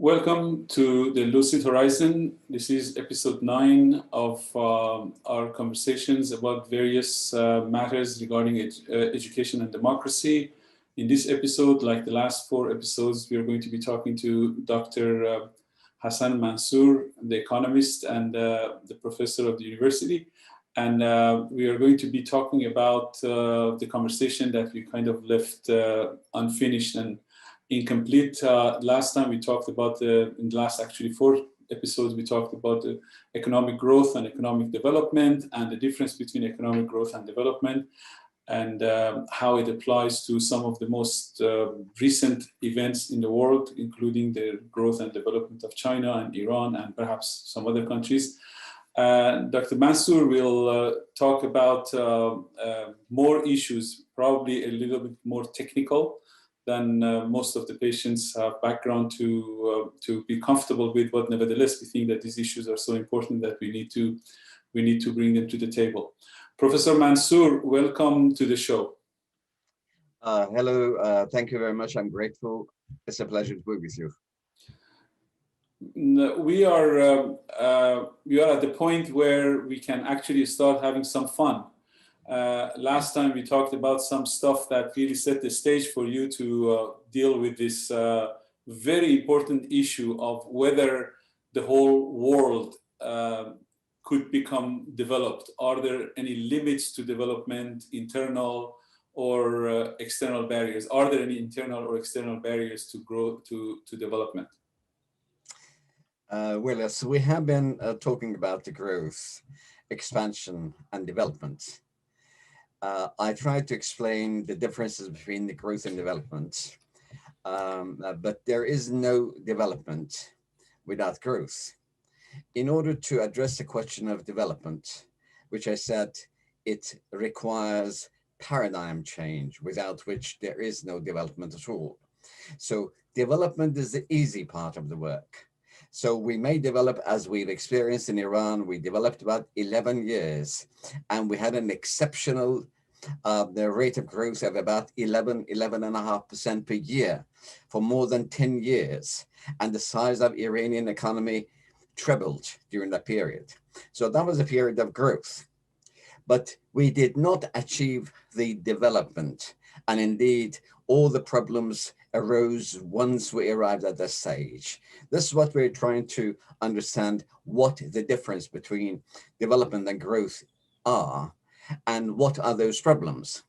Welcome to the Lucid Horizon. This is episode 9 of our conversations about various matters regarding education and democracy. In this episode, like the last 4 episodes, we are going to be talking to Dr. Hassan Mansour, the economist and the professor of the university. And we are going to be talking about the conversation that we kind of left unfinished and incomplete. Last time we talked about in the last actually 4 episodes, we talked about the economic growth and economic development and the difference between economic growth and development and how it applies to some of the most recent events in the world, including the growth and development of China and Iran and perhaps some other countries. Dr. Mansour will talk about more issues, probably a little bit more technical than most of the patients have background to be comfortable with, but nevertheless, we think that these issues are so important that we need to bring them to the table. Professor Mansour, welcome to the show. Hello, thank you very much. I'm grateful. It's a pleasure to be with you. We are at the point where we can actually start having some fun. Last time we talked about some stuff that really set the stage for you to deal with this very important issue of whether the whole world could become developed. Are there any limits to development, internal or external barriers? Are there any internal or external barriers to growth, to development? Well, yes, we have been talking about the growth, expansion, and development. I tried to explain the differences between the growth and development, but there is no development without growth. In order to address the question of development, which I said, it requires paradigm change, without which there is no development at all. So development is the easy part of the work. So we may develop, as we've experienced in Iran, we developed about 11 years, and we had an exceptional the rate of growth of about 11.5% per year for more than 10 years. And the size of Iranian economy trebled during that period. So that was a period of growth. But we did not achieve the development. And indeed, all the problems arose once we arrived at that stage. This is what we're trying to understand, what the difference between development and growth are, and what are those problems.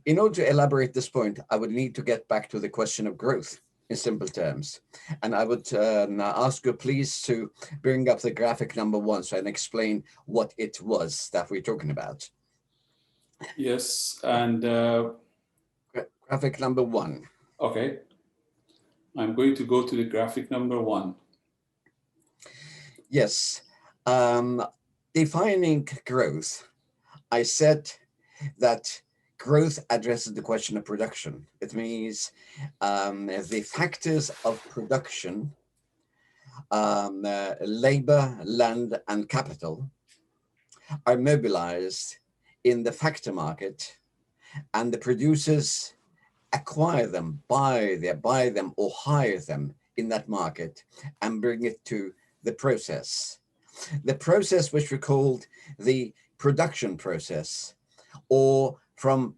In order to elaborate this point, I would need to get back to the question of growth in simple terms. And I would ask you please to bring up the graphic number 1 so I can explain what it was that we're talking about. Yes, and graphic number 1. Okay. I'm going to go to the graphic number 1. Yes. Defining growth, I said that growth addresses the question of production. It means the factors of production, labor, land, and capital are mobilized in the factor market, and the producers acquire them, buy them or hire them in that market and bring it to the process. The process which we called the production process, or from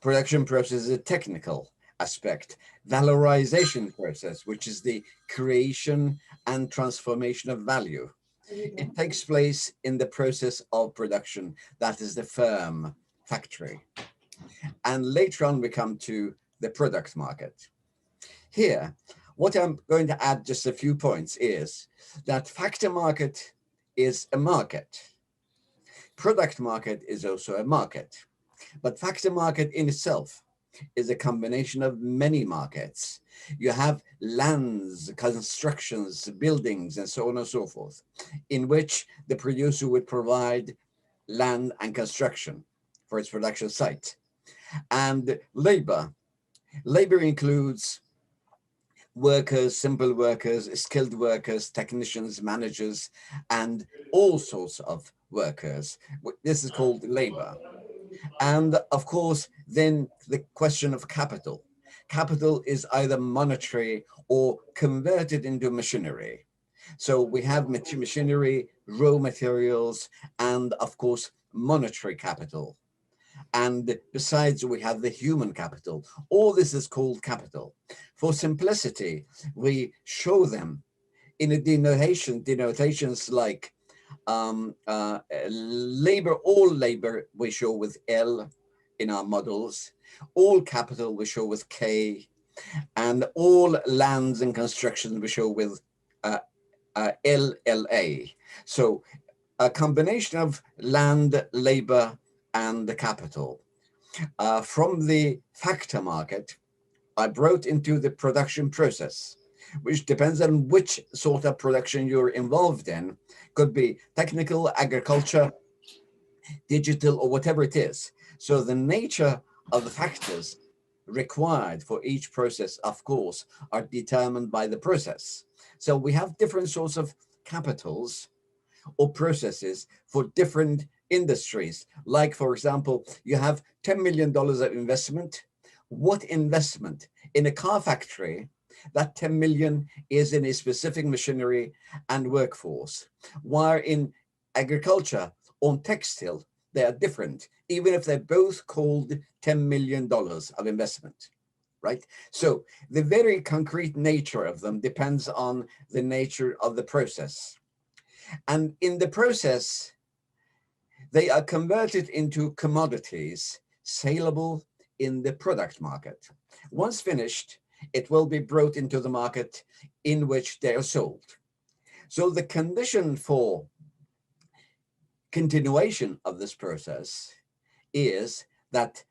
production process a technical aspect, valorization process, which is the creation and transformation of value. It takes place in the process of production, that is the firm, factory. And later on we come to the product market. Here, what I'm going to add just a few points is that factor market is a market. Product market is also a market, but factor market in itself is a combination of many markets. You have lands, constructions, buildings, and so on and so forth, in which the producer would provide land and construction for its production site. And labor includes workers, simple workers, skilled workers, technicians, managers, and all sorts of workers. This is called labor. And of course, then the question of capital. capital is either monetary or converted into machinery. So we have machinery, raw materials, and of course, monetary capital. And besides, we have the human capital. All this is called capital. For simplicity, we show them in a denotations like labor, all labor we show with L in our models, all capital we show with K, and all lands and constructions we show with LLA. So a combination of land, labor, and the capital. From the factor market, I brought into the production process, which depends on which sort of production you're involved in. Could be technical, agriculture, digital, or whatever it is. So the nature of the factors required for each process, of course, are determined by the process. So we have different sorts of capitals or processes for different industries. Like, for example, you have $10 million of investment. What investment? In a car factory, that 10 million is in a specific machinery and workforce. While in agriculture or textile, they are different, even if they're both called $10 million of investment, right? So the very concrete nature of them depends on the nature of the process. And in the process, they are converted into commodities saleable in the product market. Once finished, it will be brought into the market in which they are sold. So the condition for continuation of this process is that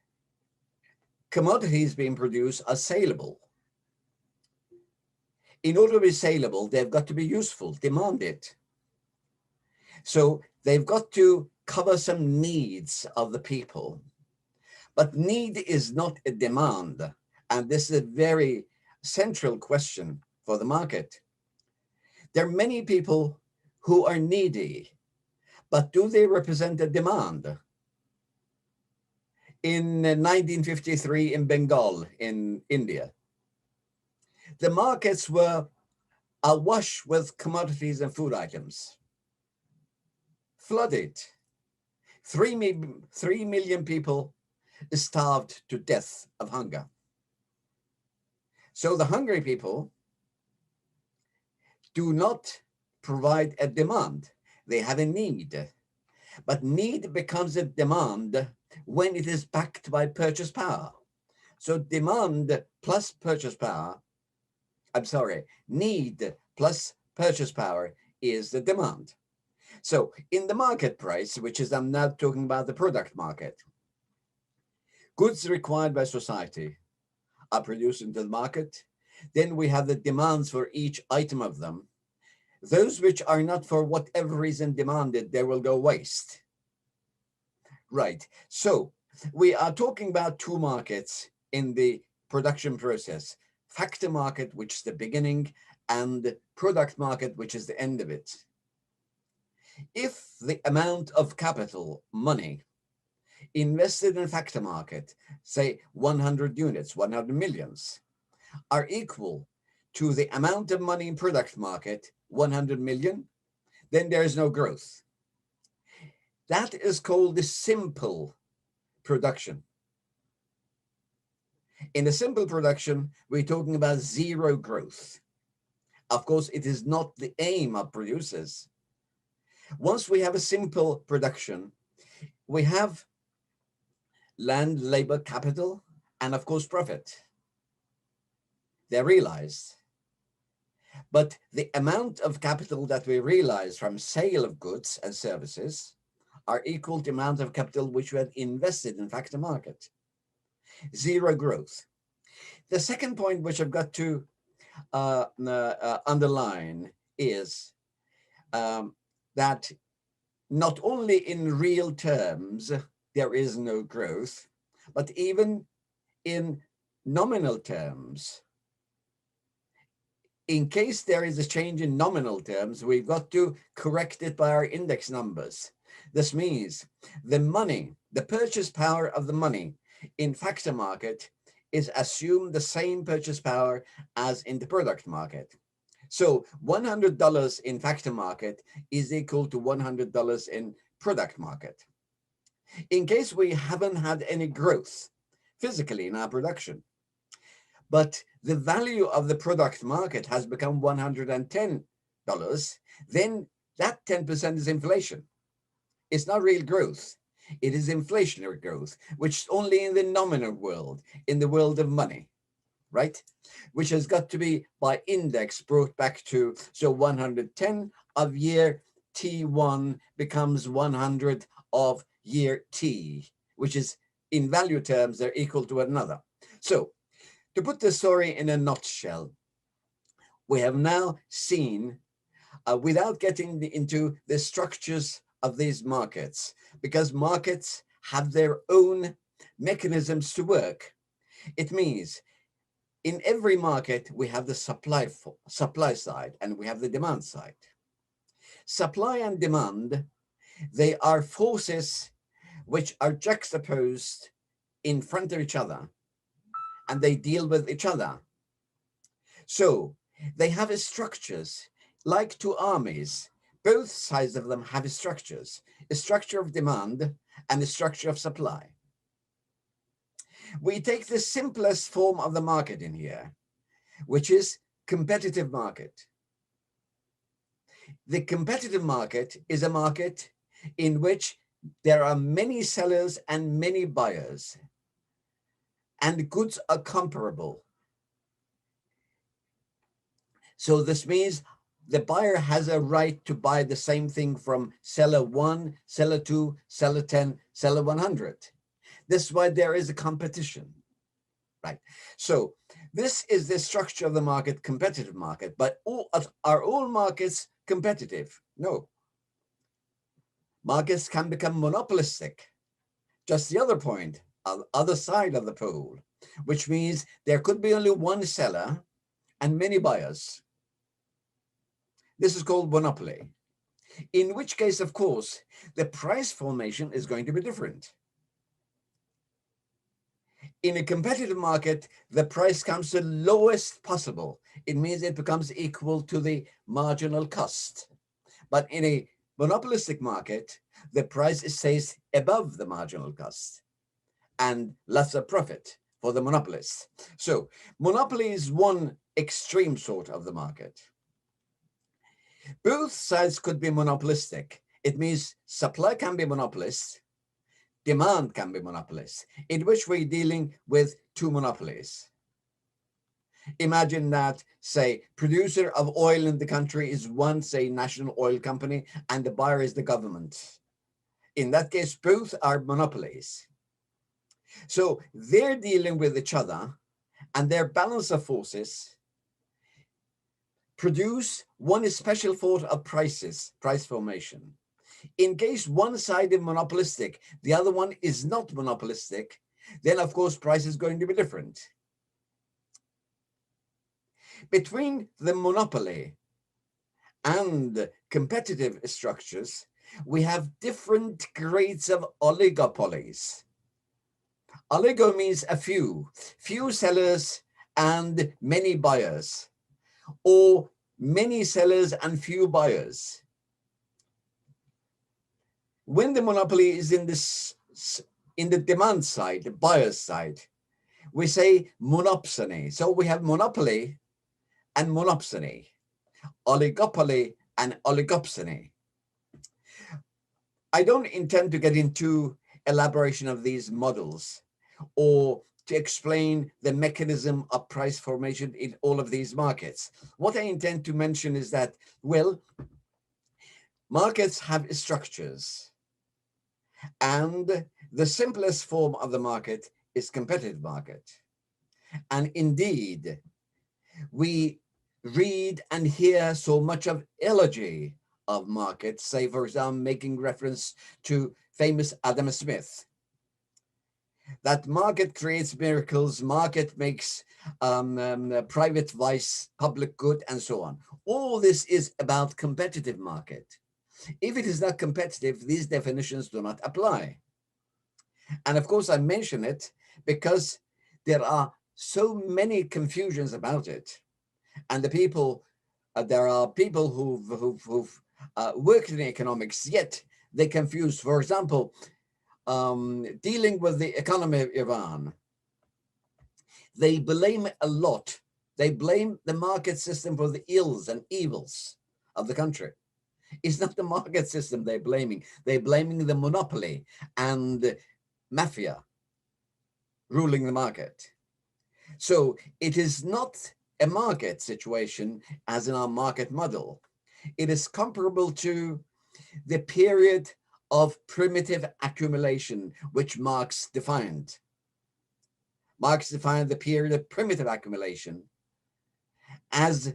commodities being produced are saleable. In order to be saleable, they've got to be useful, demanded. So they've got to cover some needs of the people. But need is not a demand. And this is a very central question for the market. There are many people who are needy, but do they represent a demand? In 1953 in Bengal, in India, the markets were awash with commodities and food items, flooded. 3 million people starved to death of hunger. So the hungry people do not provide a demand. They have a need. But need becomes a demand when it is backed by purchase power. So demand plus purchase power, need plus purchase power is the demand. So in the market price, which is, I'm now talking about the product market, goods required by society are produced into the market. Then we have the demands for each item of them. Those which are not for whatever reason demanded, they will go waste. Right. So we are talking about two markets in the production process: factor market, which is the beginning, and product market, which is the end of it. If the amount of capital, money, invested in factor market, say 100 units, 100 millions, are equal to the amount of money in product market, 100 million, then there is no growth. That is called the simple production. In a simple production, we're talking about zero growth. Of course, it is not the aim of producers. Once we have a simple production, we have land, labor, capital, and of course, profit. They're realized. But the amount of capital that we realize from sale of goods and services are equal to the amount of capital which we had invested in factor market. Zero growth. The second point which I've got to underline is that not only in real terms there is no growth, but even in nominal terms. In case there is a change in nominal terms, we've got to correct it by our index numbers. This means the money, the purchase power of the money in factor market is assume the same purchase power as in the product market. So $100 in factor market is equal to $100 in product market. In case we haven't had any growth physically in our production, but the value of the product market has become $110, then that 10% is inflation. It's not real growth. It is inflationary growth, which is only in the nominal world, in the world of money, right? Which has got to be by index brought back to, so 110 of year T1 becomes 100 of year T, which is in value terms, they're equal to one another. So to put the story in a nutshell, we have now seen, without getting into the structures of these markets, because markets have their own mechanisms to work. It means in every market, we have the supply side and we have the demand side. Supply and demand, they are forces which are juxtaposed in front of each other, and they deal with each other. So they have structures like two armies. Both sides of them have structures, a structure of demand and a structure of supply. We take the simplest form of the market in here, which is competitive market. The competitive market is a market in which there are many sellers and many buyers, and goods are comparable. So this means the buyer has a right to buy the same thing from seller 1, seller 2, seller 10, seller 100. This is why there is a competition, right? So this is the structure of the market, competitive market. But are all markets competitive? No. Markets can become monopolistic. Just the other point, other side of the pole, which means there could be only one seller and many buyers. This is called monopoly, in which case, of course, the price formation is going to be different. In a competitive market, the price comes to the lowest possible. It means it becomes equal to the marginal cost. But in a monopolistic market, the price stays above the marginal cost and lesser profit for the monopolist. So monopoly is one extreme sort of the market. Both sides could be monopolistic. It means supply can be monopolist, demand can be monopolist, in which we're dealing with two monopolies. Imagine that, say, producer of oil in the country is one, say, national oil company, and the buyer is the government. In that case, both are monopolies. So they're dealing with each other, and their balance of forces produce one special sort of prices, price formation. In case one side is monopolistic, the other one is not monopolistic, then of course price is going to be different. Between the monopoly and competitive structures, we have different grades of oligopolies. Oligo means a few sellers and many buyers, or many sellers and few buyers. When the monopoly is in the demand side, the buyer's side, we say monopsony. So we have monopoly and monopsony, oligopoly and oligopsony. I don't intend to get into elaboration of these models or to explain the mechanism of price formation in all of these markets. What I intend to mention is that, well, markets have structures, and the simplest form of the market is competitive market. And indeed, we read and hear so much of elegy of markets, say, for example, making reference to famous Adam Smith, that market creates miracles, market makes private vice public good, and so on. All this is about competitive market. If it is not competitive, these definitions do not apply. And of course, I mention it because there are so many confusions about it. And the people, there are people who've worked in economics, yet they confuse. For example, dealing with the economy of Iran, they blame a lot. They blame the market system for the ills and evils of the country. It's not the market system they're blaming. They're blaming the monopoly and mafia ruling the market. So it is not a market situation as in our market model. It is comparable to the period of primitive accumulation, which Marx defined. Marx defined the period of primitive accumulation as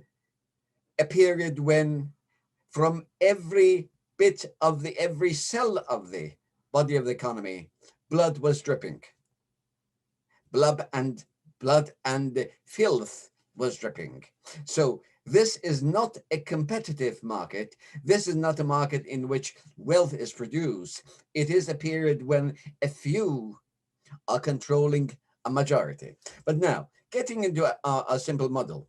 a period when from every bit of every cell of the body of the economy, blood was dripping. Blood and filth was dripping. So this is not a competitive market. This is not a market in which wealth is produced. It is a period when a few are controlling a majority. But now, getting into a simple model.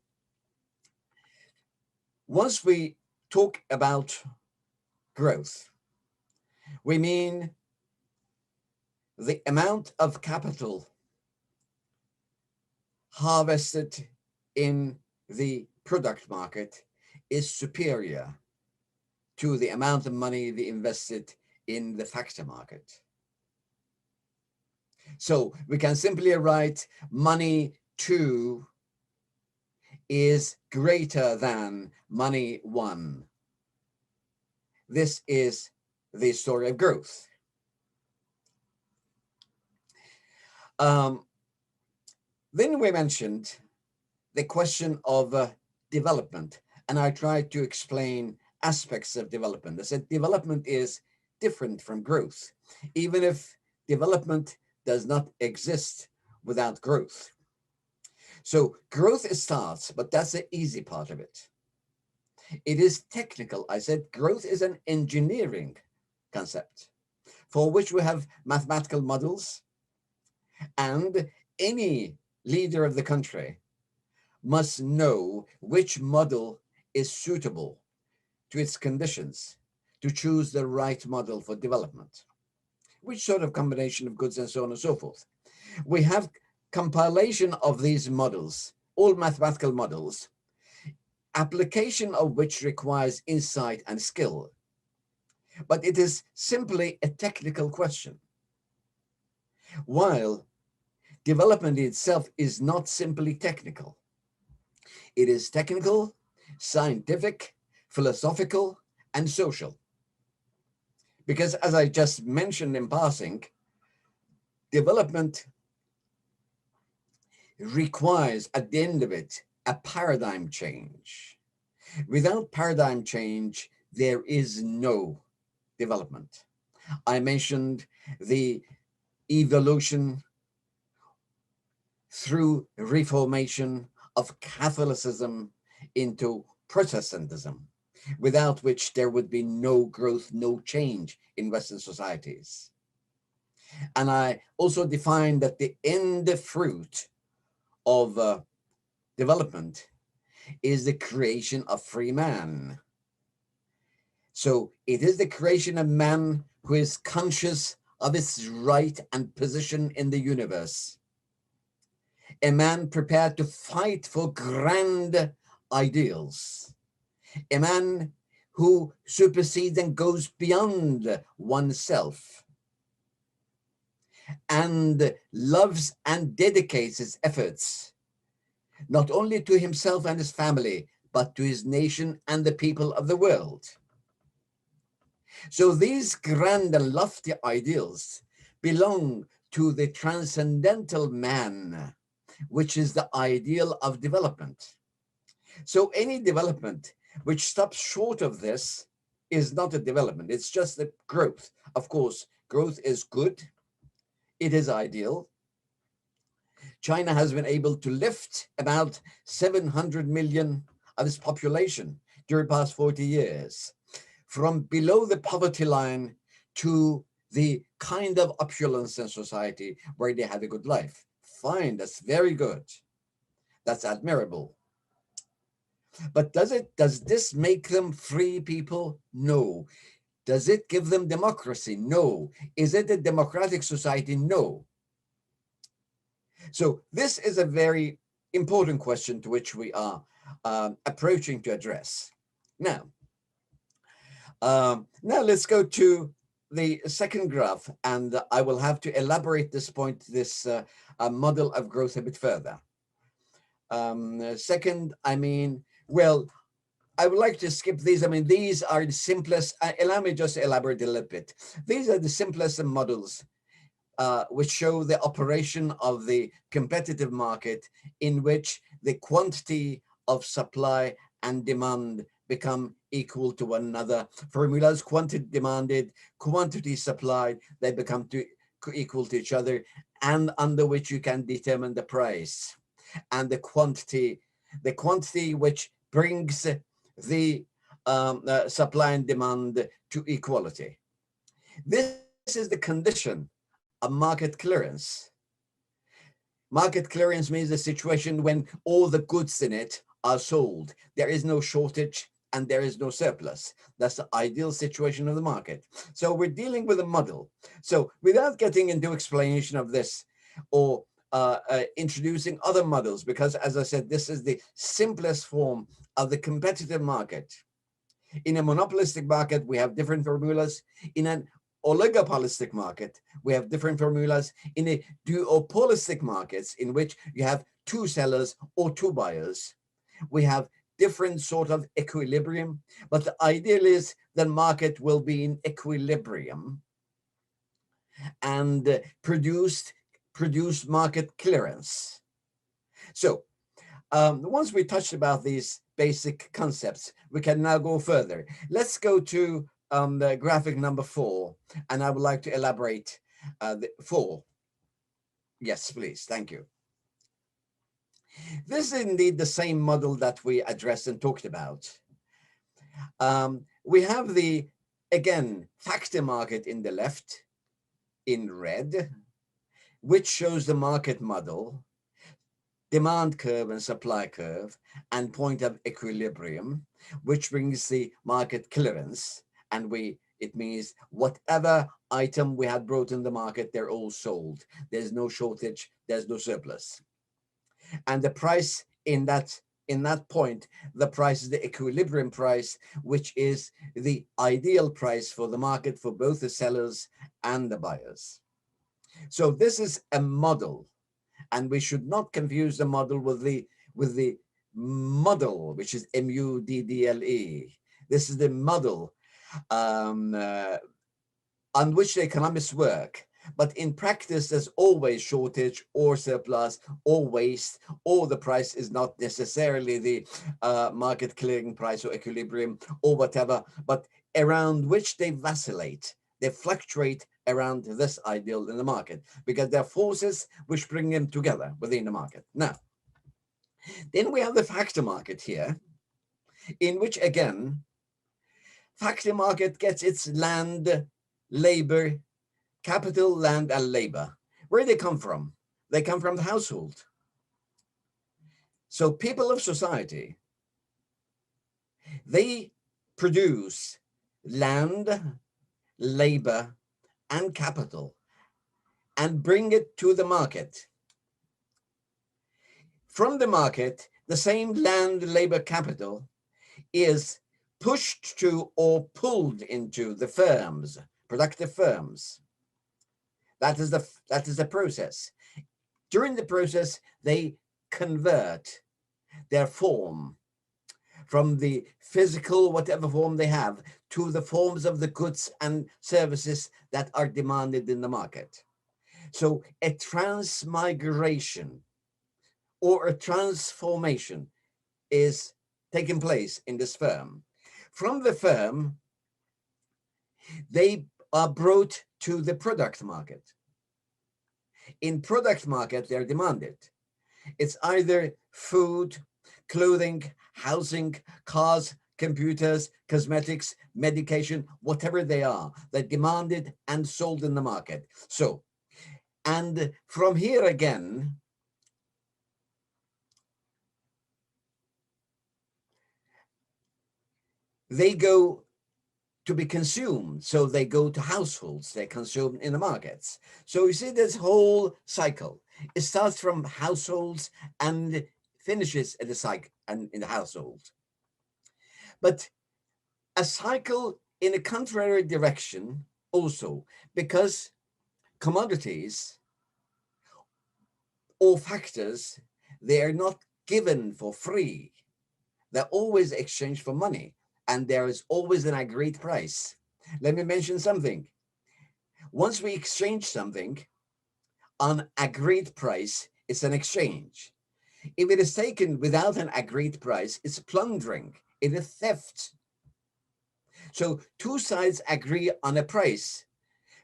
Once we talk about growth, we mean the amount of capital harvested in the product market is superior to the amount of money they invested in the factor market. So we can simply write money 2 is greater than money 1. This is the story of growth. Then we mentioned the question of development, and I tried to explain aspects of development. I said development is different from growth, even if development does not exist without growth. So growth starts, but that's the easy part of it. It is technical. I said growth is an engineering concept for which we have mathematical models, and any leader of the country must know which model is suitable to its conditions to choose the right model for development, which sort of combination of goods and so on and so forth. We have compilation of these models, all mathematical models, application of which requires insight and skill, but it is simply a technical question. While development itself is not simply technical. It is technical, scientific, philosophical, and social. Because as I just mentioned in passing, development requires at the end of it a paradigm change. Without paradigm change, there is no development. I mentioned the evolution through reformation of Catholicism into Protestantism, without which there would be no growth, no change in Western societies. And I also defined that the end fruit of development is the creation of free man. So it is the creation of man who is conscious of its right and position in the universe. A man prepared to fight for grand ideals. A man who supersedes and goes beyond oneself and loves and dedicates his efforts not only to himself and his family, but to his nation and the people of the world. So these grand and lofty ideals belong to the transcendental man, which is the ideal of development. So any development which stops short of this is not a development, it's just a growth. Of course, growth is good, it is ideal. China has been able to lift about 700 million of its population during the past 40 years, from below the poverty line to the kind of opulence in society where they had a good life. Fine, that's very good. That's admirable. But does this make them free people? No. Does it give them democracy? No. Is it a democratic society? No. So this is a very important question to which we are approaching to address. Now let's go to the second graph, and I will have to elaborate this point, this model of growth a bit further. Second, well, I would like to skip these. These are the simplest. Allow me just to elaborate a little bit. These are the simplest models which show the operation of the competitive market, in which the quantity of supply and demand become equal to one another. Formulas: quantity demanded, quantity supplied, they become equal to each other, and under which you can determine the price. And the quantity which brings the supply and demand to equality. This is the condition of market clearance. Market clearance means a situation when all the goods in it are sold. There is no shortage and there is no surplus. That's the ideal situation of the market. So we're dealing with a model. So without getting into explanation of this or introducing other models, because as I said, this is the simplest form of the competitive market. In a monopolistic market, we have different formulas. In an oligopolistic market, we have different formulas. In a duopolistic markets, in which you have two sellers or two buyers, we have different sort of equilibrium. But the ideal is that market will be in equilibrium and produce market clearance. So once we touched about these basic concepts, we can now go further. Let's go to the graphic number 4, and I would like to elaborate the 4. Yes, please. Thank you. This is indeed the same model that we addressed and talked about. We have the, again, factor market in the left in red, which shows the market model, demand curve and supply curve, and point of equilibrium, which brings the market clearance. And it means whatever item we had brought in the market, they're all sold. There's no shortage, there's no surplus. And the price in that point, the price is the equilibrium price, which is the ideal price for the market for both the sellers and the buyers. So this is a model, and we should not confuse the model with the model, which is MUDDLE. This is the model on which the economists work. But in practice, there's always shortage or surplus or waste, or the price is not necessarily the market clearing price or equilibrium or whatever, but around which they vacillate. They fluctuate around this ideal in the market because there are forces which bring them together within the market. Now, then we have the factor market here, in which, again, factor market gets its land, labor, capital, land, and labor. Where do they come from? They come from the household. So people of society, they produce land, labor, and capital and bring it to the market. From the market, the same land, labor, capital is pushed to or pulled into the firms, productive firms. That is the process. During the process, they convert their form from the physical, whatever form they have, to the forms of the goods and services that are demanded in the market. So a transmigration or a transformation is taking place in this firm. From the firm, they are brought to the product market. In product market, they're demanded. It's either food, clothing, housing, cars, computers, cosmetics, medication, whatever they are, they're demanded and sold in the market. So, and from here again, they go to be consumed. So they go to households, they're consumed in the markets. So you see this whole cycle. It starts from households and finishes at the cycle and in the household. But a cycle in a contrary direction also, because commodities or factors, they are not given for free. They're always exchanged for money, and there is always an agreed price. Let me mention something. Once we exchange something on agreed price, it's an exchange. If it is taken without an agreed price, it's plundering, it is theft. So two sides agree on a price.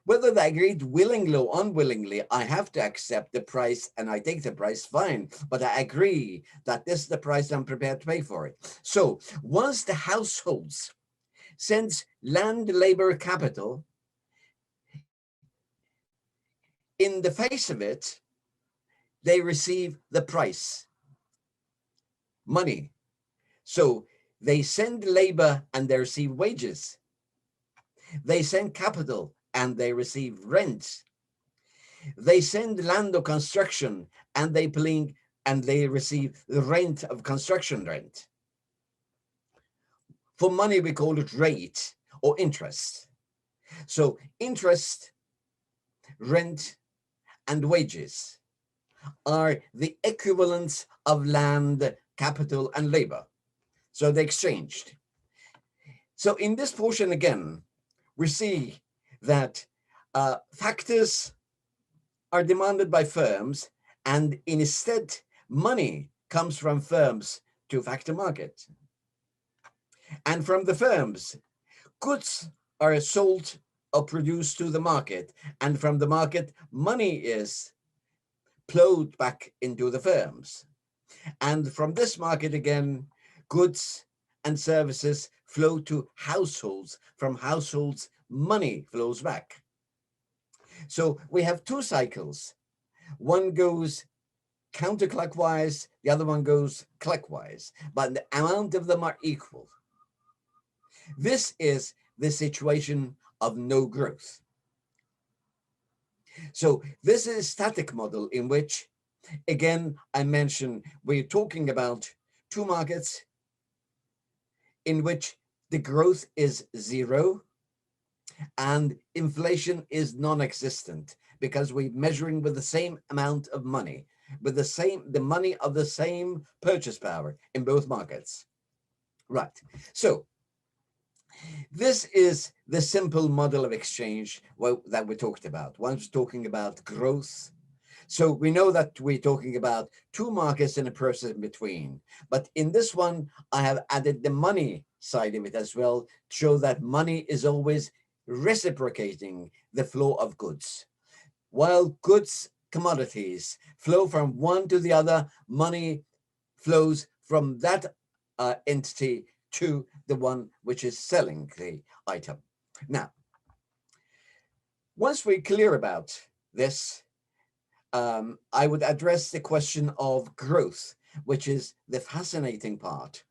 Whether they agreed willingly or unwillingly, I have to accept the price and I take the price, fine. But I agree that this is the price I'm prepared to pay for it. So once the households sends land, labor, capital, in the face of it, they receive the price, money. So they send labor and they receive wages. They send capital and they receive rent. They send land or construction and they receive the rent of construction rent. For money, we call it rate or interest. So interest, rent, and wages are the equivalents of land, capital, and labor. So they exchanged. So in this portion again, we see that factors are demanded by firms, and instead money comes from firms to factor market. And from the firms, goods are sold or produced to the market, and from the market, money is plowed back into the firms. And from this market again, goods and services flow to households. From households, money flows back. So we have two cycles. One goes counterclockwise, the other one goes clockwise, but the amount of them are equal. This is the situation of no growth. So this is a static model in which, again, I mentioned we're talking about two markets in which the growth is zero and inflation is non-existent, because we're measuring with the same amount of money, with the money of the same purchase power in both markets. Right. So this is the simple model of exchange that we talked about. One's talking about growth. So we know that we're talking about two markets and a process in between. But in this one, I have added the money side of it as well, to show that money is always reciprocating the flow of goods. While goods, commodities flow from one to the other, money flows from that entity to the one which is selling the item. Now, once we're clear about this, I would address the question of growth, which is the fascinating part,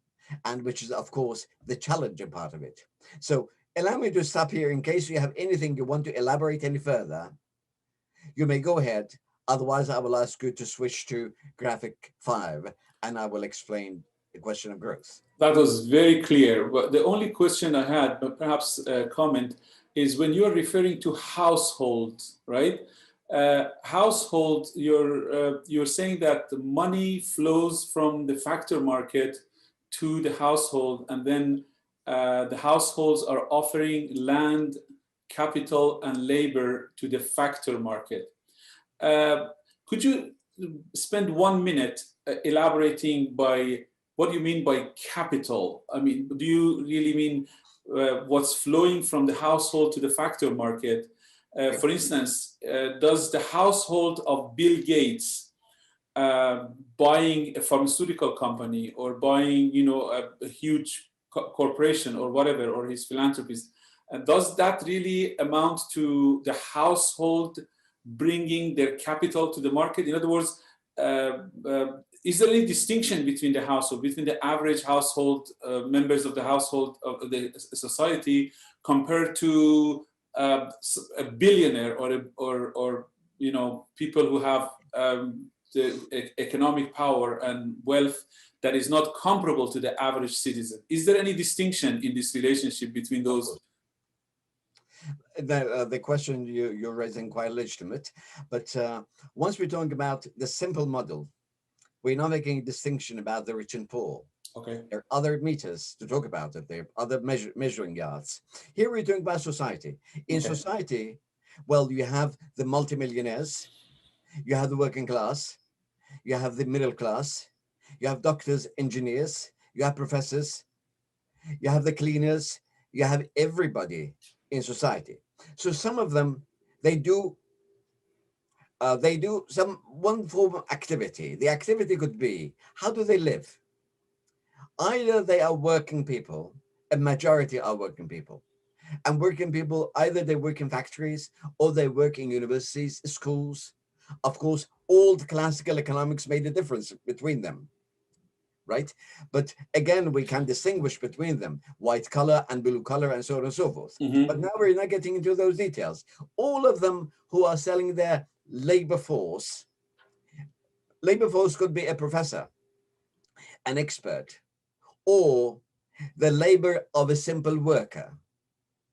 and which is, of course, the challenging part of it. So allow me to stop here in case you have anything you want to elaborate any further. You may go ahead. Otherwise, I will ask you to switch to graphic 5, and I will explain the question of growth. That was very clear. But the only question I had, but perhaps a comment, is when you're referring to household, right? Household, you're saying that the money flows from the factor market to the household, and then the households are offering land, capital, and labor to the factor market. Could you spend 1 minute elaborating by what do you mean by capital? I mean, do you really mean what's flowing from the household to the factor market? For instance, does the household of Bill Gates buying a pharmaceutical company or buying, a huge corporation or whatever, or his philanthropies, does that really amount to the household bringing their capital to the market? In other words, is there any distinction between the household, between the average household members of the household of the society compared to a billionaire or you know, people who have the economic power and wealth that is not comparable to the average citizen? Is there any distinction in this relationship between those? The question you're raising quite legitimate, but once we're talking about the simple model, we're not making a distinction about the rich and poor. Okay. There are other meters to talk about it. There are other measuring yards. Here we're talking about society. In society, well, you have the multimillionaires, you have the working class, you have the middle class, you have doctors, engineers, you have professors, you have the cleaners, you have everybody in society. So some of them, they do one form of activity. The activity could be, how do they live? Either they are working people, a majority are working people. And working people, either they work in factories or they work in universities, schools. Of course, old classical economics made a difference between them, right? But again, we can distinguish between them, white collar and blue collar and so on and so forth. But now we're not getting into those details. All of them who are selling their labor force could be a professor, an expert, or the labor of a simple worker,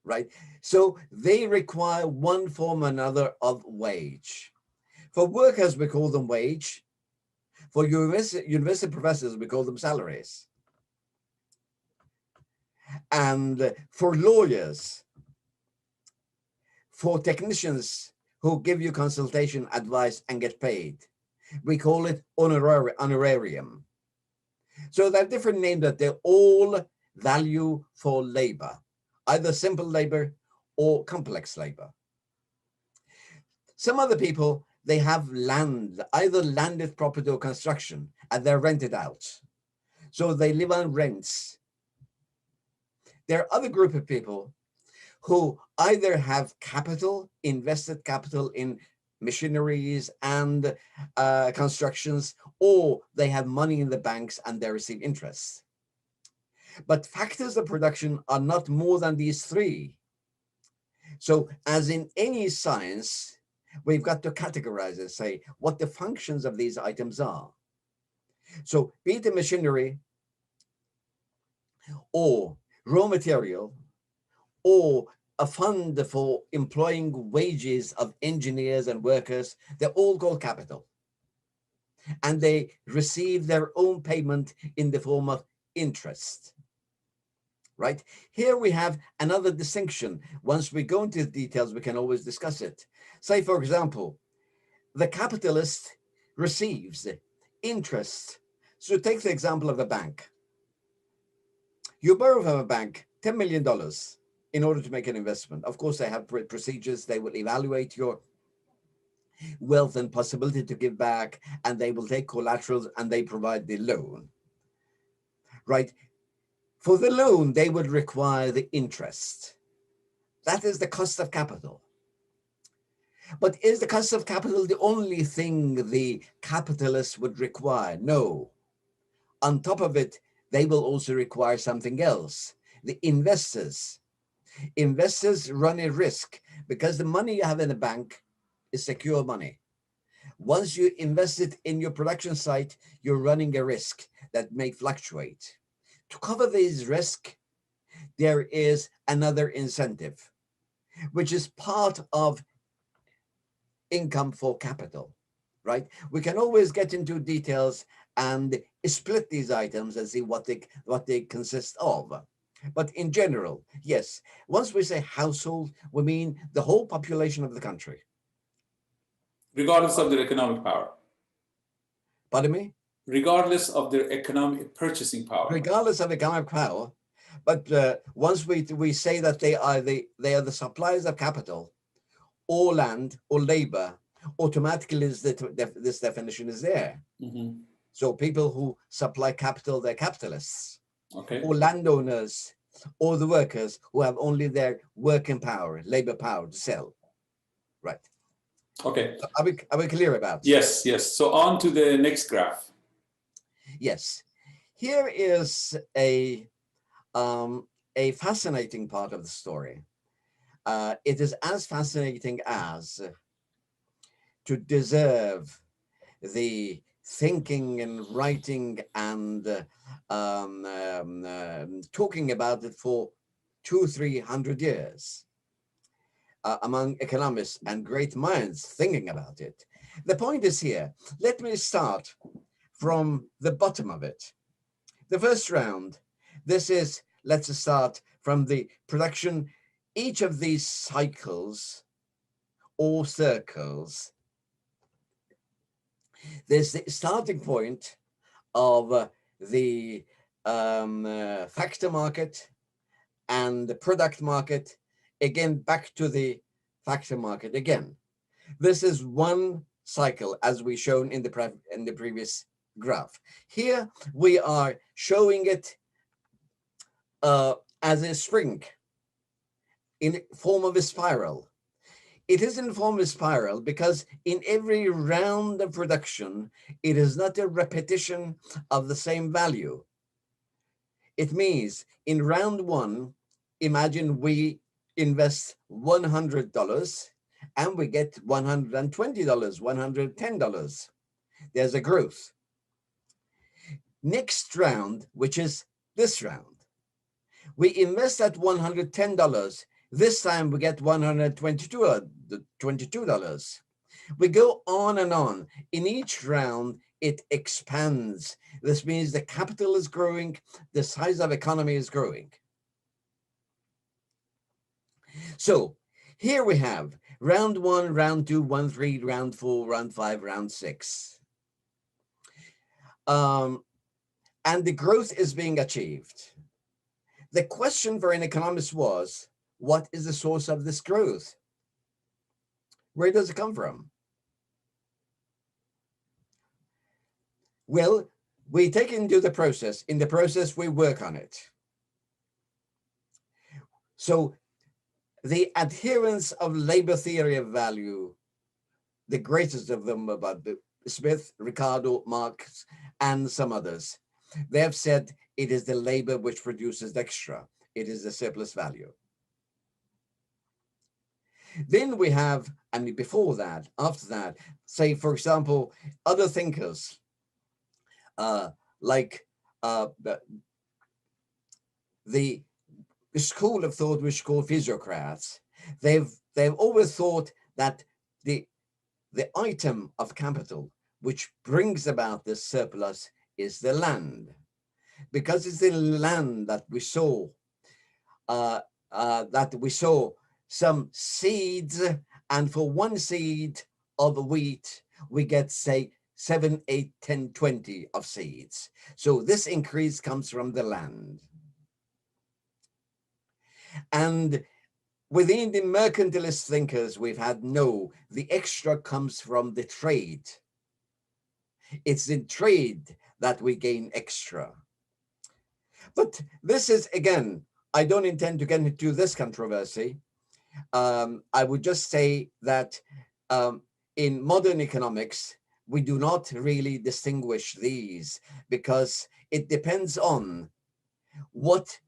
right? So they require one form or another of wage. For workers, we call them wage. For university professors, we call them salaries. And for lawyers, for technicians who give you consultation, advice, and get paid, we call it honorarium. So there are different names that they all value for labor, either simple labor or complex labor. Some other people, they have land, either landed property or construction, and they're rented out. So they live on rents. There are other group of people who either have capital, invested capital in machineries and constructions, or they have money in the banks and they receive interest. But factors of production are not more than these three. So as in any science, we've got to categorize and say what the functions of these items are. So be it a machinery or raw material or a fund for employing wages of engineers and workers, they're all called capital. And they receive their own payment in the form of interest. Right? Here we have another distinction. Once we go into the details, we can always discuss it. Say, for example, the capitalist receives interest. So take the example of a bank. You borrow from a bank $10 million in order to make an investment. Of course, they have procedures. They will evaluate your wealth and possibility to give back, and they will take collaterals and they provide the loan. Right? For the loan, they would require the interest. That is the cost of capital. But is the cost of capital the only thing the capitalist would require? No. On top of it, they will also require something else. The investors. Investors run a risk because the money you have in the bank is secure money. Once you invest it in your production site, you're running a risk that may fluctuate. To cover this risk, there is another incentive, which is part of income for capital, right? We can always get into details and split these items and see what they consist of. But in general, yes, once we say household, we mean the whole population of the country. Regardless of their economic power. Pardon me? Regardless of their economic purchasing power. Regardless of economic power, but once we say that they are the suppliers of capital, or land, or labor, automatically this definition is there. Mm-hmm. So people who supply capital, they're capitalists. Okay. Or landowners, or the workers who have only their working power, labor power to sell. Right. Okay. Are we clear about it? Yes, yes. So on to the next graph. Yes, here is a fascinating part of the story. It is as fascinating as to deserve the thinking and writing and talking about it for 200-300 years among economists and great minds thinking about it. The point is here, let me start from the bottom of it. The first round, this is, let's start from the production. Each of these cycles or circles, there's the starting point of the factor market and the product market, again back to the factor market again. This is one cycle as we shown in the previous graph. Here we are showing it as a spring in form of a spiral. It is in form of a spiral because in every round of production, it is not a repetition of the same value. It means in round one, imagine we invest $100 and we get $120, $110. There's a growth. Next round, which is this round, we invest at $110. This time we get $122. We go on and on. In each round, it expands. This means the capital is growing, the size of economy is growing. So here we have round one, round two, round three, round four, round five, round six. And the growth is being achieved. The question for an economist was, what is the source of this growth? Where does it come from? Well, we take into the process. In the process, we work on it. So the adherence of labor theory of value, the greatest of them about Smith, Ricardo, Marx, and some others, they have said it is the labor which produces the extra. It is the surplus value. Then we have, and before that, after that, say, for example, other thinkers like the school of thought which is called physiocrats. They've always thought that the item of capital which brings about this surplus is the land, because it's the land that we sow some seeds, and for one seed of wheat, we get, say, 7, 8, 10, 20 of seeds. So this increase comes from the land. And within the mercantilist thinkers, we've had, no, the extra comes from the trade. It's in trade that we gain extra. But this is, again, I don't intend to get into this controversy. I would just say that in modern economics, we do not really distinguish these, because it depends on what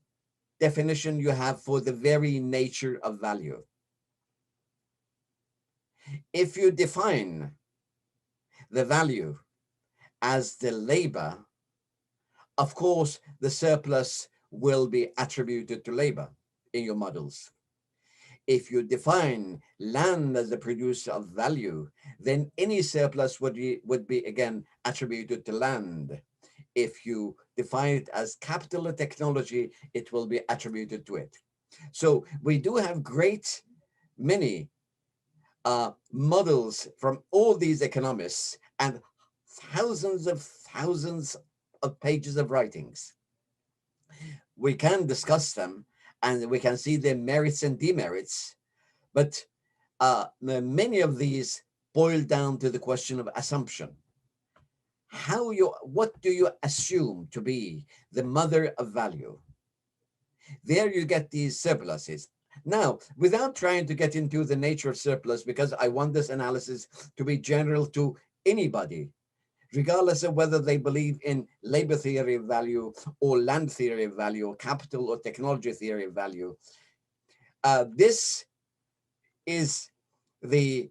definition you have for the very nature of value. If you define the value as the labor, of course, the surplus will be attributed to labor in your models. If you define land as the producer of value, then any surplus would be again attributed to land. If you define it as capital or technology, it will be attributed to it. So we do have great many models from all these economists and thousands of pages of writings. We can discuss them and we can see their merits and demerits, but many of these boil down to the question of assumption. What do you assume to be the mother of value? There you get these surpluses. Now, without trying to get into the nature of surplus, because I want this analysis to be general to anybody, regardless of whether they believe in labor theory of value or land theory of value or capital or technology theory of value. This is the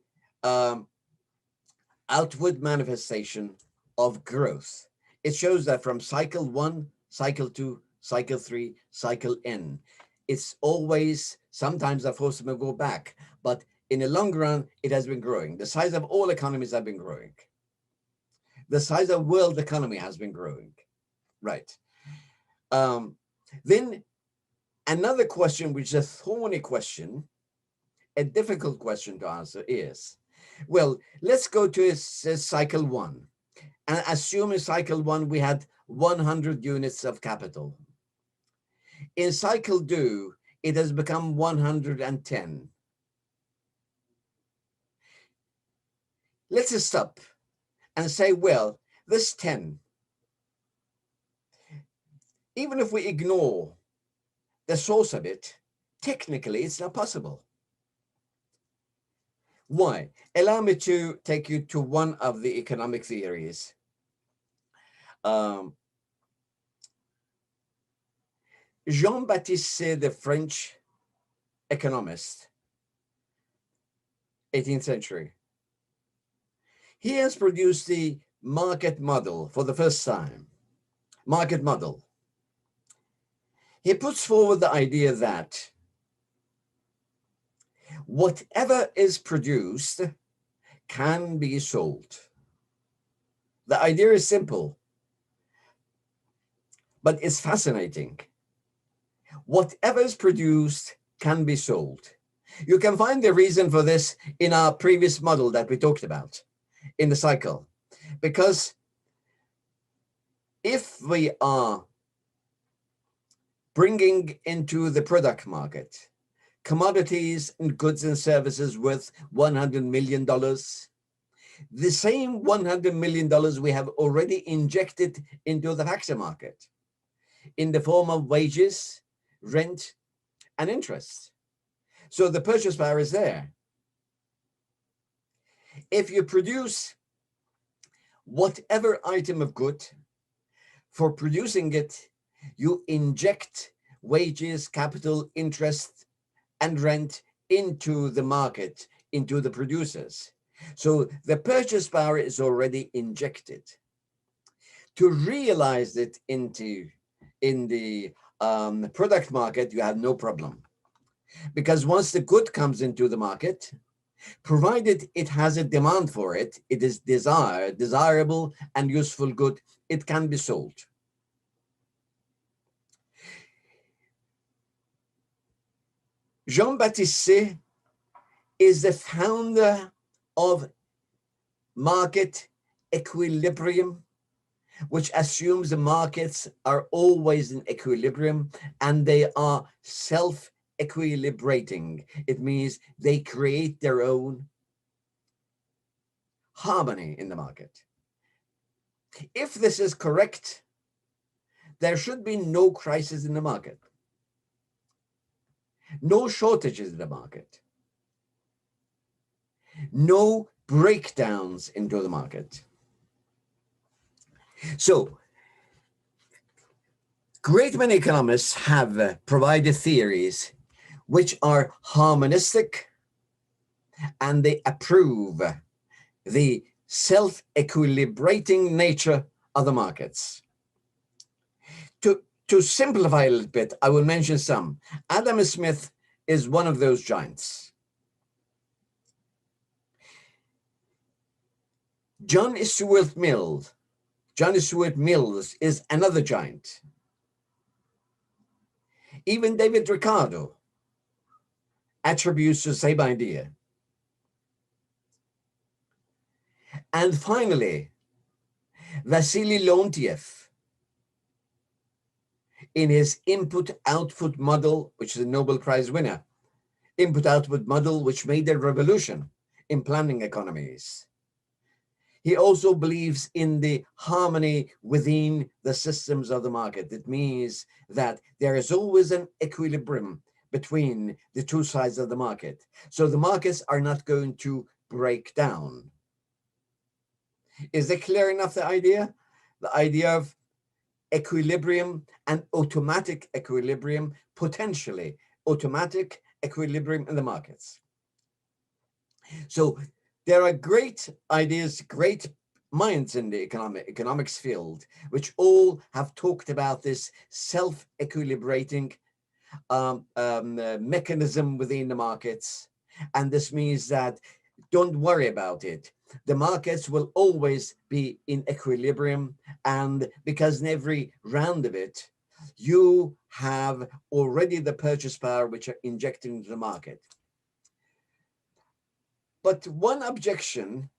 outward manifestation of growth. It shows that from cycle 1, cycle 2, cycle 3, cycle N, it's always, sometimes of course will go back, but in the long run, it has been growing. The size of all economies have been growing. The size of world economy has been growing, right? Then another question, which is a thorny question, a difficult question to answer is, well, let's go to cycle 1 and assume in cycle 1 we had 100 units of capital. In cycle 2, it has become 110. Let's just stop and say, well, this 10, even if we ignore the source of it, technically it's not possible. Why? Allow me to take you to one of the economic theories. Jean-Baptiste, the French economist, 18th century, he has produced the market model for the first time. Market model. He puts forward the idea that whatever is produced can be sold. The idea is simple, but it's fascinating. Whatever is produced can be sold. You can find the reason for this in our previous model that we talked about in the cycle. Because if we are bringing into the product market commodities and goods and services worth $100 million, the same $100 million we have already injected into the factor market in the form of wages, rent, and interest. So the purchase power is there. If you produce whatever item of good, for producing it, you inject wages, capital, interest, and rent into the market, into the producers. So the purchase power is already injected. To realize it in the product market, you have no problem. Because once the good comes into the market, provided it has a demand for it, it is desirable and useful good, it can be sold. Jean-Baptiste is the founder of market equilibrium, which assumes the markets are always in equilibrium and they are self-equilibrating. It means they create their own harmony in the market. If this is correct, there should be no crisis in the market, no shortages in the market, no breakdowns into the market. So, great many economists have provided theories which are harmonistic and they approve the self-equilibrating nature of the markets. To simplify a little bit, I will mention some. Adam Smith is one of those giants. John Stuart Mill is another giant. Even David Ricardo attributes the same idea. And finally, Vasily Leontiev, in his input-output model, which is a Nobel Prize winner, input-output model which made a revolution in planning economies. He also believes in the harmony within the systems of the market. It means that there is always an equilibrium between the two sides of the market. So the markets are not going to break down. Is it clear enough, the idea? The idea of equilibrium and automatic equilibrium, potentially automatic equilibrium in the markets. So there are great ideas, great minds in the economics field, which all have talked about this self-equilibrating mechanism within the markets. And this means that don't worry about it. The markets will always be in equilibrium, and because in every round of it, you have already the purchase power which are injected into the market. But one objection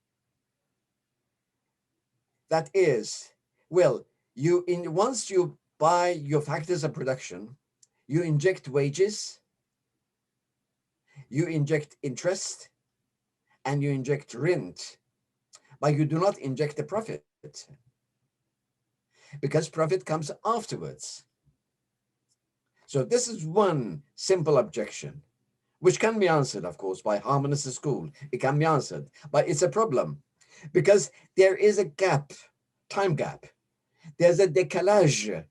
that is, well, once you buy your factors of production, you inject wages, you inject interest, and you inject rent, but you do not inject the profit, because profit comes afterwards. So this is one simple objection, which can be answered, of course, by harmonious school. It can be answered, but it's a problem because there is a gap, time gap. There's a décalage,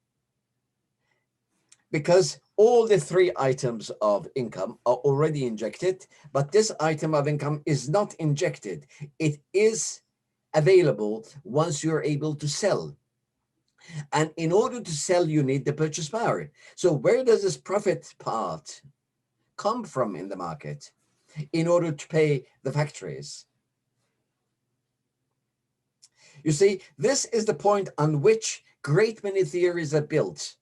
because all the three items of income are already injected, but this item of income is not injected. It is available once you're able to sell. And in order to sell, you need the purchase power. So where does this profit part come from in the market in order to pay the factories? You see, this is the point on which great many theories are built.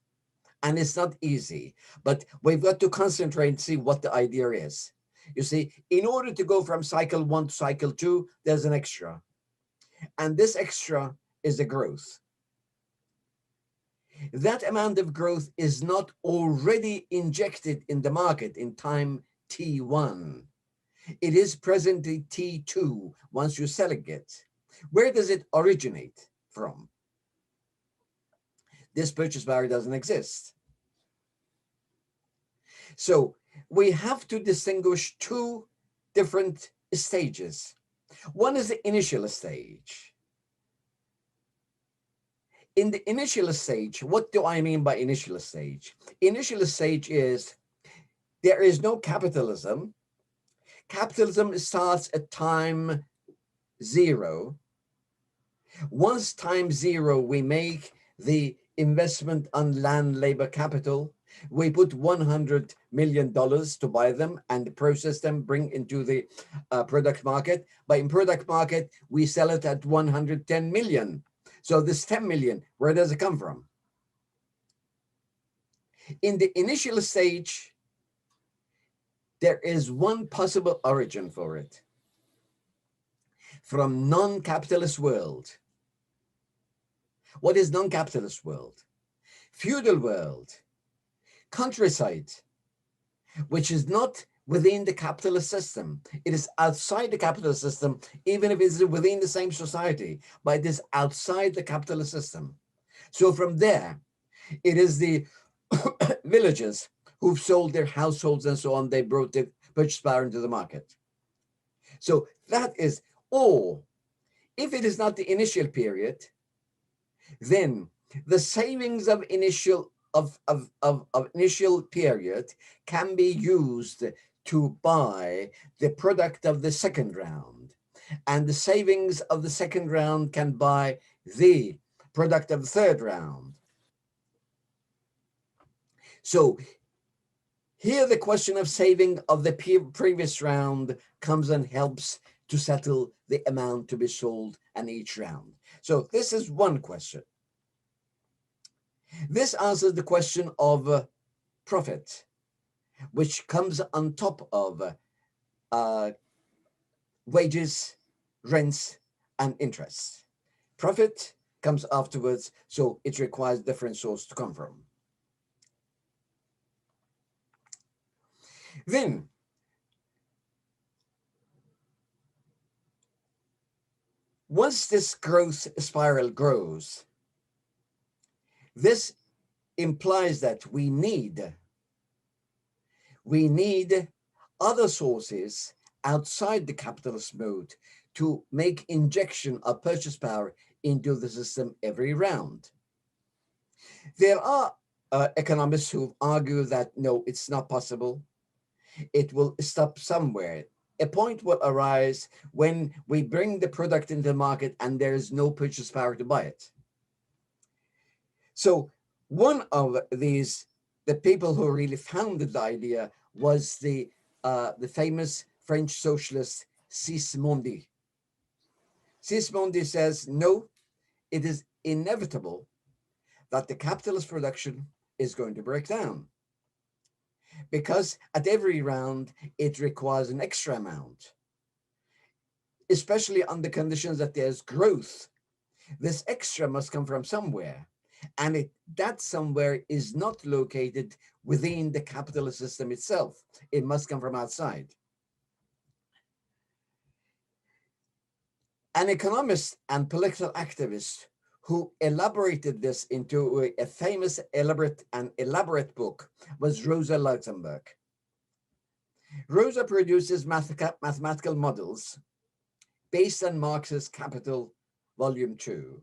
And it's not easy, but we've got to concentrate and see what the idea is. You see, in order to go from cycle 1 to cycle 2, there's an extra. And this extra is the growth. That amount of growth is not already injected in the market in time T1. It is presently T2 once you're selling it. Where does it originate from? This purchase power doesn't exist. So we have to distinguish two different stages. One is the initial stage. In the initial stage, what do I mean by initial stage? Initial stage is there is no capitalism. Capitalism starts at time 0. Once time 0, we make the investment on land, labor, capital. We put $100 million to buy them and process them, bring into the product market. But in product market, we sell it at 110 million. So this 10 million, where does it come from? In the initial stage, there is one possible origin for it. From non-capitalist world. What is non-capitalist world? Feudal world. Countryside, which is not within the capitalist system. It is outside the capitalist system, even if it's within the same society, but it is outside the capitalist system. So from there, it is the villagers who've sold their households and so on. They brought the purchase power into the market. So that is all. If it is not the initial period, then the savings of initial period can be used to buy the product of the second round, and the savings of the second round can buy the product of the third round. So here the question of saving of the previous round comes and helps to settle the amount to be sold in each round. So this is one question. This answers the question of profit, which comes on top of wages, rents, and interest. Profit comes afterwards, so it requires different source to come from. Then, once this growth spiral grows, this implies that we need other sources outside the capitalist mode to make injection of purchase power into the system every round. There are economists who argue that no, it's not possible. It will stop somewhere. A point will arise when we bring the product into the market and there is no purchase power to buy it. So one of these, the people who really founded the idea was the famous French socialist Sismondi. Sismondi says, no, it is inevitable that the capitalist production is going to break down, because at every round, it requires an extra amount, especially on the conditions that there's growth. This extra must come from somewhere, and that somewhere is not located within the capitalist system itself. It must come from outside. An economist and political activist who elaborated this into a famous, elaborate book was Rosa Luxemburg. Rosa produces mathematical models based on Marx's Capital, Volume 2.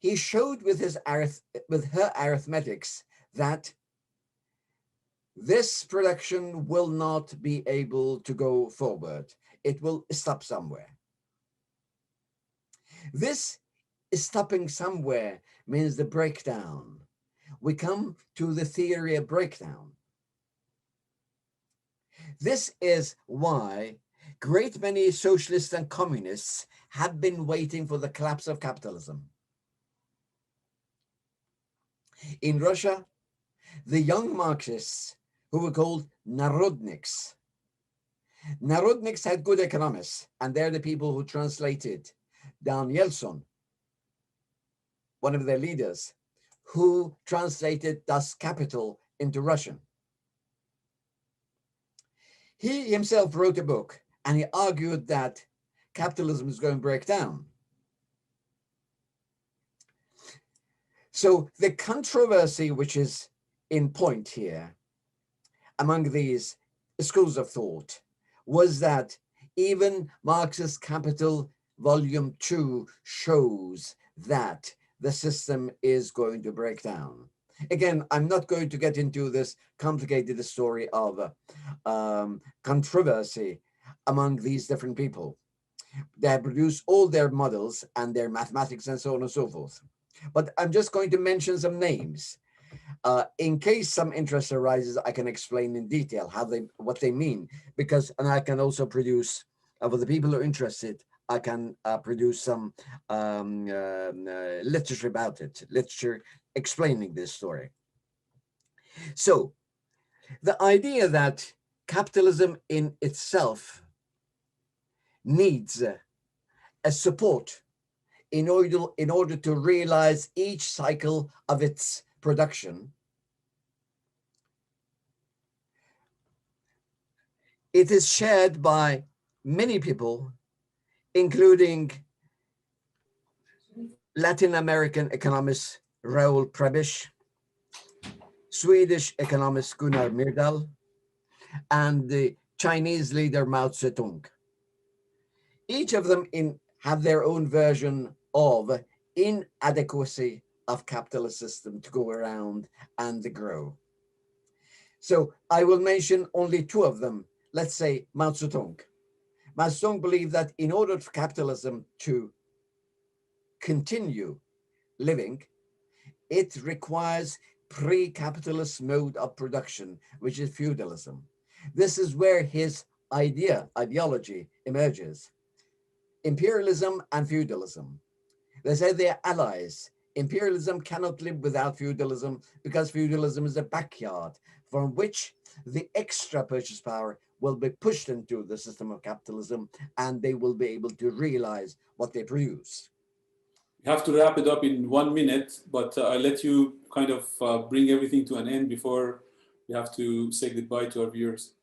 He showed with her arithmetics that this production will not be able to go forward. It will stop somewhere. This stopping somewhere means the breakdown. We come to the theory of breakdown. This is why great many socialists and communists have been waiting for the collapse of capitalism. In Russia, the young Marxists, who were called Narodniks. Narodniks had good economists, and they're the people who translated Dan Yeltsin, one of their leaders, who translated Das Kapital into Russian. He himself wrote a book, and he argued that capitalism is going to break down. So the controversy which is in point here among these schools of thought was that even Marx's Capital Volume 2 shows that the system is going to break down. Again, I'm not going to get into this complicated story of controversy among these different people. They produce all their models and their mathematics and so on and so forth. But I'm just going to mention some names. In case some interest arises, I can explain in detail what they mean, and I can also produce, for the people who are interested, I can produce some literature about it, literature explaining this story. So the idea that capitalism in itself needs a support in order to realize each cycle of its production, it is shared by many people, including Latin American economist Raoul Prebisch, Swedish economist Gunnar Myrdal, and the Chinese leader Mao Zedong. Each of them have their own version of inadequacy of capitalist system to go around and grow. So I will mention only two of them. Let's say Mao Zedong. Mao Zedong believed that in order for capitalism to continue living, it requires pre-capitalist mode of production, which is feudalism. This is where his ideology emerges. Imperialism and feudalism. They say they're allies. Imperialism cannot live without feudalism because feudalism is a backyard from which the extra purchase power will be pushed into the system of capitalism, and they will be able to realize what they produce. You have to wrap it up in 1 minute, but I'll let you kind of bring everything to an end before we have to say goodbye to our viewers.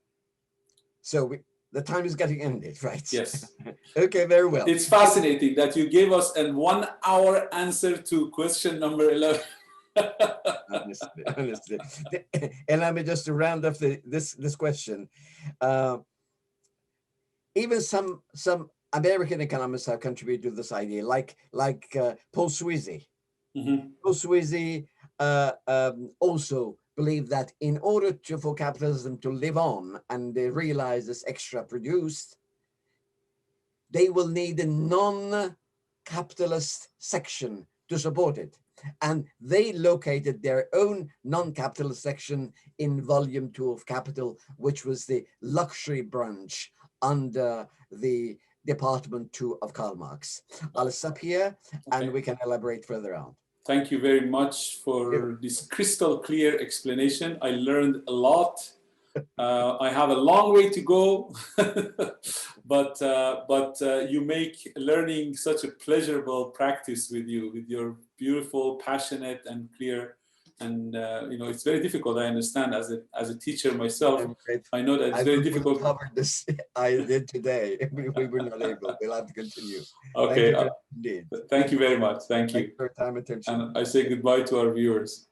So the time is getting ended, right? Yes. Okay, very well. It's fascinating that you gave us a 1 hour answer to question number 11. honestly. And let me just to round off this question. Even some American economists have contributed to this idea, like Paul Sweezy. Mm-hmm. Paul Sweezy also believed that in order for capitalism to live on and realize this extra produced, they will need a non-capitalist section to support it. And they located their own non-capitalist section in volume 2 of Capital, which was the luxury branch under the Department 2 of Karl Marx. I'll stop here and we can elaborate further on. Thank you very much for this crystal clear explanation. I learned a lot. I have a long way to go, but you make learning such a pleasurable practice with your beautiful, passionate, and clear. And it's very difficult. I understand as a teacher myself. I know that it's very difficult. Covered this. I did today. We were not able. We'll have to continue. Okay. Thank you, indeed. Thank you very much. Thank you. Thank you for your time and attention. And I say goodbye to our viewers.